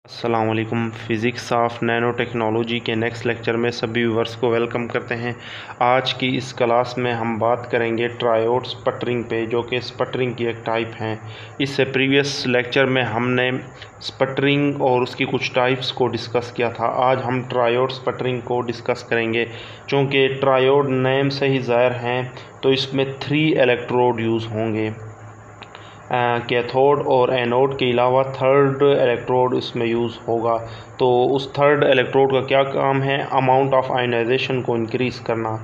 अस्सलाम वालेकुम। Physics of nano technology के नेक्स्ट लेक्चर में सभी व्यूअर्स को वेलकम करते हैं। आज की इस क्लास में हम बात करेंगे ट्रायोड स्पटरिंग पे, जो कि स्पटरिंग की एक टाइप है। इससे प्रीवियस लेक्चर में हमने स्पटरिंग और उसकी कुछ टाइप्स को डिस्कस किया था। आज हम ट्रायोड स्पटरिंग को डिस्कस करेंगे। चूँकि ट्रायोड नेम से ही ज़ाहिर हैं, तो इसमें 3 इलेक्ट्रोड यूज़ होंगे। कैथोड और एनोड के अलावा थर्ड इलेक्ट्रोड इसमें यूज़ होगा। तो उस थर्ड इलेक्ट्रोड का क्या काम है? अमाउंट ऑफ आयोनाइजेशन को इंक्रीज़ करना।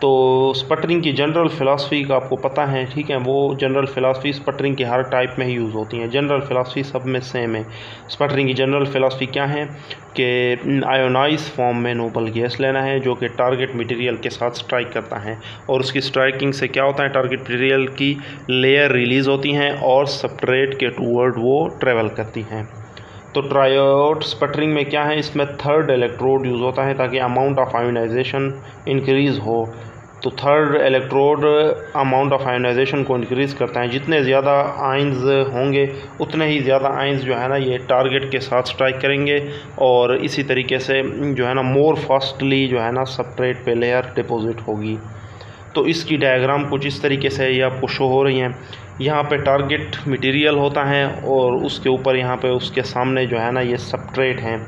तो स्पटरिंग की जनरल फ़िलासफ़ी का आपको पता है, ठीक है। वो जनरल फ़िलासफ़ी स्पटरिंग की हर टाइप में ही यूज़ होती हैं। जनरल फ़िलासफ़ी सब में सेम है। स्पटरिंग की जनरल फ़िलासफ़ी क्या है कि आयोनाइज फॉर्म में नोबल गैस लेना है, जो कि टारगेट मटेरियल के साथ स्ट्राइक करता है, और उसकी स्ट्राइकिंग से क्या होता है, टारगेट मटेरियल की लेयर रिलीज़ होती हैं और सबस्ट्रेट के टूवर्ड वो ट्रेवल करती हैं। तो ट्रायोड स्पटरिंग में क्या है, इसमें थर्ड इलेक्ट्रोड यूज़ होता है ताकि अमाउंट ऑफ आयोनाइजेशन इंक्रीज़ हो। तो third electrode amount of ionization को इंक्रीज़ करता है। जितने ज़्यादा आयंस होंगे उतने ही ज़्यादा आयंस जो है ना ये टारगेट के साथ स्ट्राइक करेंगे, और इसी तरीके से जो है ना मोर फास्टली जो है ना सबस्ट्रेट पे लेयर डिपॉजिट होगी। तो इसकी डायग्राम कुछ इस तरीके से ये आपको शो हो रही हैं। यहाँ पे टारगेट मटेरियल होता है और उसके ऊपर यहाँ पे उसके सामने जो है ना ये सबस्ट्रेट हैं।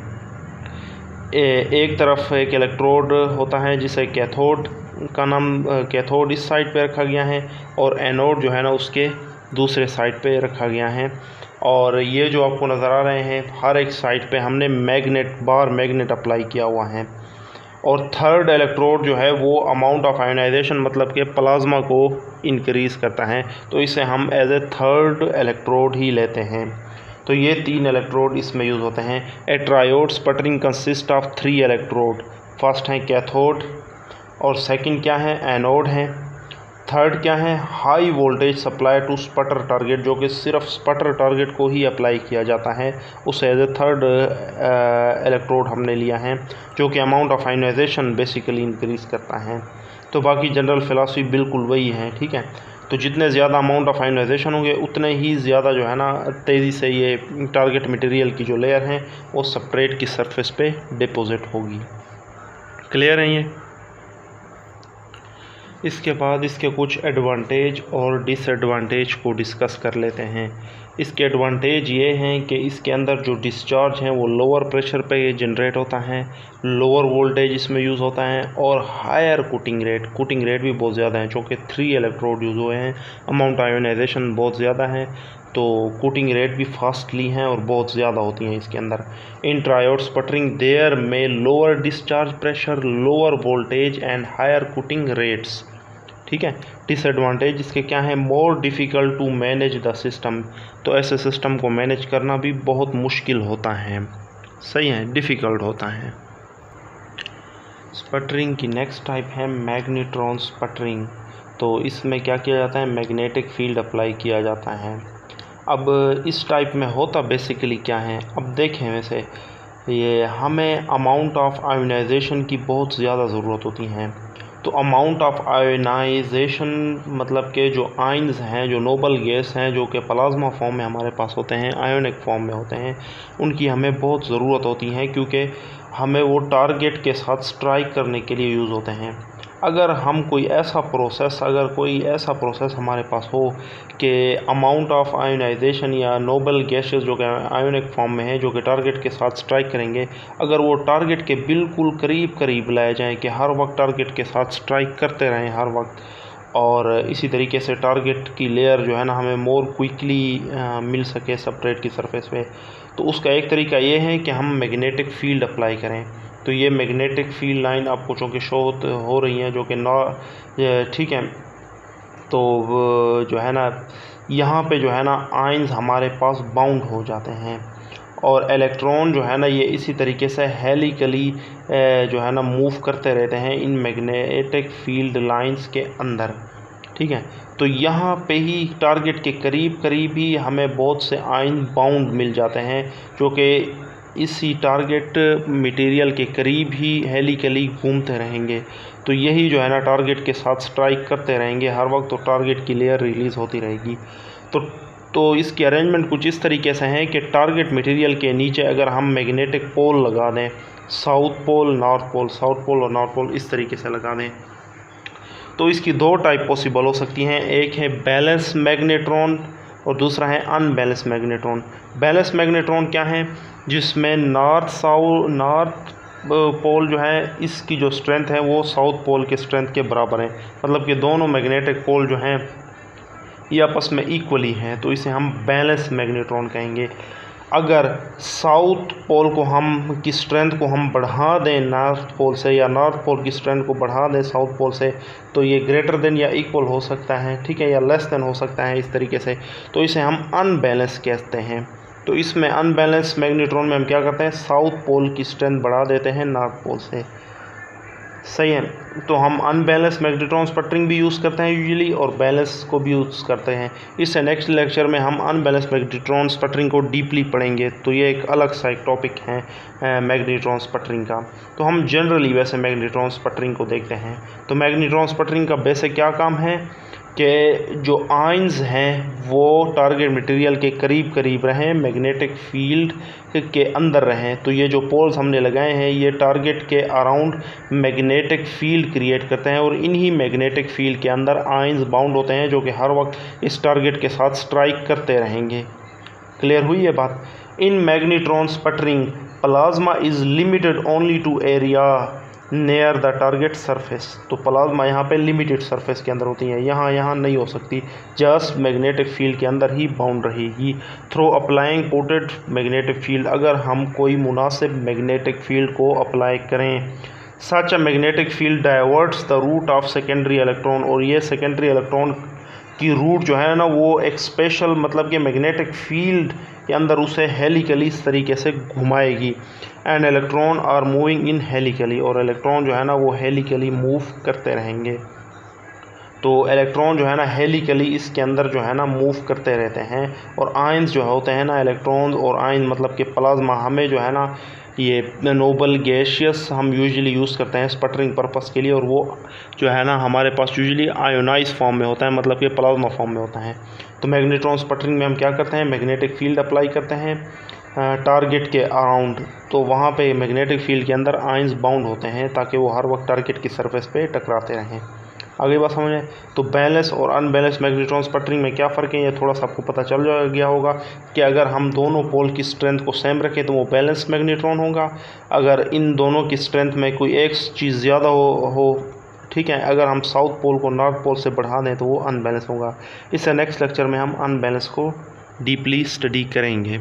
एक तरफ एक इलेक्ट्रोड होता है जिसे कैथोड का नाम, कैथोड इस साइड पे रखा गया है, और एनोड जो है ना उसके दूसरे साइड पे रखा गया है। और ये जो आपको नज़र आ रहे हैं, हर एक साइड पे हमने मैग्नेट अप्लाई किया हुआ है। और थर्ड इलेक्ट्रोड जो है वो अमाउंट ऑफ आयोनाइजेशन मतलब कि प्लाज्मा को इंक्रीज़ करता है, तो इसे हम एज ए थर्ड इलेक्ट्रोड ही लेते हैं। तो ये 3 इलेक्ट्रोड इसमें यूज़ होते हैं। A triode sputtering consist of 3 electrode. First है कैथोड, और सेकंड क्या है, एनोड है। थर्ड क्या है, high voltage supply to sputter target, जो कि सिर्फ स्पटर टारगेट को ही अप्लाई किया जाता है, उसे एज ए थर्ड इलेक्ट्रोड हमने लिया है, जो कि amount of ionization basically increase करता है। तो बाकी जनरल फ़िलासफ़ी बिल्कुल वही है, ठीक है। तो जितने ज़्यादा अमाउंट ऑफ आयोनाइजेशन होंगे उतने ही ज़्यादा जो है ना तेज़ी से ये टारगेट मटेरियल की जो लेयर है वो सबस्ट्रेट की सरफेस पे डिपॉजिट होगी। क्लियर है ये? इसके बाद इसके कुछ एडवांटेज और डिसएडवांटेज को डिस्कस कर लेते हैं। इसके एडवांटेज ये हैं कि इसके अंदर जो डिस्चार्ज हैं वो लोअर प्रेशर पे ये जनरेट होता है, लोअर वोल्टेज इसमें यूज़ होता है, और हायर कूटिंग रेट भी बहुत ज़्यादा है। चूँकि 3 इलेक्ट्रोड यूज़ हुए हैं, अमाउंट आयोनाइजेशन बहुत ज़्यादा है, तो कूटिंग रेट भी फास्टली हैं और बहुत ज़्यादा होती हैं इसके अंदर। इन ट्रायोड स्पटरिंग देयर में lower discharge pressure, lower voltage and higher coating rates, ठीक है। डिसएडवांटेज इसके क्या है, more difficult to manage the system, तो ऐसे सिस्टम को मैनेज करना भी बहुत मुश्किल होता है। सही है, डिफ़िकल्ट होता है। स्पटरिंग की नेक्स्ट टाइप है मैग्नेट्रॉन स्पटरिंग। तो इसमें क्या किया जाता है, मैग्नेटिक फील्ड अप्लाई किया जाता है। अब इस टाइप में होता बेसिकली क्या है, अब देखें, वैसे ये हमें अमाउंट ऑफ आयोनाइजेशन की बहुत ज़्यादा ज़रूरत होती है। तो अमाउंट ऑफ आयोनाइजेशन मतलब कि जो आयंस हैं, जो नोबल गैस हैं, जो कि प्लाज्मा फॉर्म में हमारे पास होते हैं, आयोनिक फॉर्म में होते हैं, उनकी हमें बहुत ज़रूरत होती है, क्योंकि हमें वो टारगेट के साथ स्ट्राइक करने के लिए यूज़ होते हैं। अगर कोई ऐसा प्रोसेस हमारे पास हो कि अमाउंट ऑफ आयोनाइजेशन या नोबल गैसेस जो कि आयोनिक फॉर्म में है, जो कि टारगेट के साथ स्ट्राइक करेंगे, अगर वो टारगेट के बिल्कुल करीब लाए जाएं कि हर वक्त टारगेट के साथ स्ट्राइक करते रहें हर वक्त, और इसी तरीके से टारगेट की लेयर जो है ना हमें मोर क्विकली मिल सके सबस्ट्रेट की सरफेस पे, तो उसका एक तरीका ये है कि हम मैग्नेटिक फील्ड अप्लाई करें। तो ये मैग्नेटिक फील्ड लाइन आपको चूँकि शो हो रही हैं, जो कि ठीक है। तो जो है ना यहाँ पे जो है ना आयंस हमारे पास बाउंड हो जाते हैं, और इलेक्ट्रॉन जो है ना ये इसी तरीके से हेलिकली जो है ना मूव करते रहते हैं इन मैग्नेटिक फील्ड लाइंस के अंदर, ठीक है। तो यहाँ पे ही टारगेट के करीब ही हमें बहुत से आयन बाउंड मिल जाते हैं, जो कि इसी टारगेट मटेरियल के करीब ही हेलिकली घूमते रहेंगे। तो यही जो है ना टारगेट के साथ स्ट्राइक करते रहेंगे हर वक्त, तो टारगेट की लेयर रिलीज़ होती रहेगी। तो तो इसकी अरेंजमेंट कुछ इस तरीके से है कि टारगेट मटेरियल के नीचे अगर हम मैग्नेटिक पोल लगा दें, south pole, north pole, south pole और नॉर्थ पोल इस तरीके से लगा दें, तो इसकी दो टाइप पॉसिबल हो सकती हैं। एक है बैलेंस मैग्नेट्रॉन और दूसरा है अनबैलेंस मैग्नेट्रॉन। बैलेंस मैग्नेट्रॉन क्या है? जिसमें नॉर्थ पोल जो है इसकी जो स्ट्रेंथ है वो साउथ पोल के स्ट्रेंथ के बराबर है, मतलब कि दोनों मैग्नेटिक पोल जो हैं ये आपस में इक्वली हैं, तो इसे हम बैलेंस मैग्नेट्रॉन कहेंगे। अगर साउथ पोल को हम की स्ट्रेंथ को हम बढ़ा दें नॉर्थ पोल से, या नॉर्थ पोल की स्ट्रेंथ को बढ़ा दें साउथ पोल से, तो ये ग्रेटर देन या इक्वल हो सकता है, ठीक है, या लेस देन हो सकता है इस तरीके से, तो इसे हम अनबैलेंस कहते हैं। तो इसमें अनबैलेंस मैग्नेट्रॉन में हम क्या करते हैं, साउथ पोल की स्ट्रेंथ बढ़ा देते हैं नॉर्थ पोल से, सही है। तो हम अनबैलेंस मैग्नेट्रॉन स्पटरिंग भी यूज़ करते हैं यूजुअली, और बैलेंस को भी यूज़ करते हैं। इससे नेक्स्ट लेक्चर में हम अनबैलेंस मैग्नेट्रॉन स्पटरिंग को डीपली पढ़ेंगे, तो ये एक अलग सा एक टॉपिक है मैग्नेट्रॉन स्पटरिंग का। तो हम जनरली वैसे मैग्नेट्रॉन स्पटरिंग को देखते हैं। तो मैग्नेट्रॉन स्पटरिंग का बेसिक क्या काम है कि जो आयंस हैं वो टारगेट मटेरियल के करीब करीब रहें, मैग्नेटिक फील्ड के अंदर रहें। तो ये जो पोल्स हमने लगाए हैं ये टारगेट के अराउंड मैग्नेटिक फील्ड क्रिएट करते हैं, और इन्हीं मैग्नेटिक फील्ड के अंदर आयंस बाउंड होते हैं जो कि हर वक्त इस टारगेट के साथ स्ट्राइक करते रहेंगे। क्लियर हुई ये बात? In magnetron sputtering plasma is limited only to area near the target surface. तो प्लाज्मा यहाँ पे लिमिटेड सरफेस के अंदर होती है, यहाँ नहीं हो सकती, जस्ट मैग्नेटिक फील्ड के अंदर ही बाउंड रहेगी। Through applying potted magnetic field, अगर हम कोई मुनासिब मैग्नेटिक फील्ड को अप्लाई करें, such a magnetic field diverts the route of secondary electron, और ये सेकेंडरी इलेक्ट्रॉन की रूट जो है ना वो एक स्पेशल, मतलब कि मैग्नेटिक फील्ड के अंदर उसे हेलिकली इस तरीके से घुमाएगी। And electron are moving in helically, और इलेक्ट्रॉन जो है ना वो हेलिकली मूव करते रहेंगे। तो इलेक्ट्रॉन जो है ना हेलिकली इसके अंदर जो है ना मूव करते रहते हैं, और आयंस जो होते हैं ना, इलेक्ट्रॉन और आयन मतलब कि प्लाज्मा, हमें जो है ना ये नोबल गैसियस हम यूजुअली यूज़ करते हैं स्पटरिंग पर्पस के लिए, और वो जो है ना हमारे पास यूजुअली आयोनाइज फॉर्म में होता है, मतलब कि प्लाज्मा फॉर्म में होता है। तो मैग्नेट्रॉन स्पटरिंग में हम क्या करते हैं, मैग्नेटिक फील्ड अप्लाई करते हैं टारगेट के अराउंड, तो वहाँ पे मैग्नेटिक फील्ड के अंदर आयंस बाउंड होते हैं ताकि वो हर वक्त टारगेट की सरफेस पे टकराते रहें। आगे बात समझें। तो बैलेंस और अनबैलेंस मैग्नेट्रॉन स्पटरिंग में क्या फ़र्क है, ये थोड़ा सा आपको पता चल गया होगा कि अगर हम दोनों पोल की स्ट्रेंथ को सेम रखें तो वो बैलेंस मैग्नेट्रॉन होगा, अगर इन दोनों की स्ट्रेंथ में कोई एक चीज़ ज़्यादा हो ठीक है, अगर हम साउथ पोल को नॉर्थ पोल से बढ़ा दें तो वो अनबैलेंस होगा। इससे नेक्स्ट लेक्चर में हम अनबैलेंस को डीपली स्टडी करेंगे।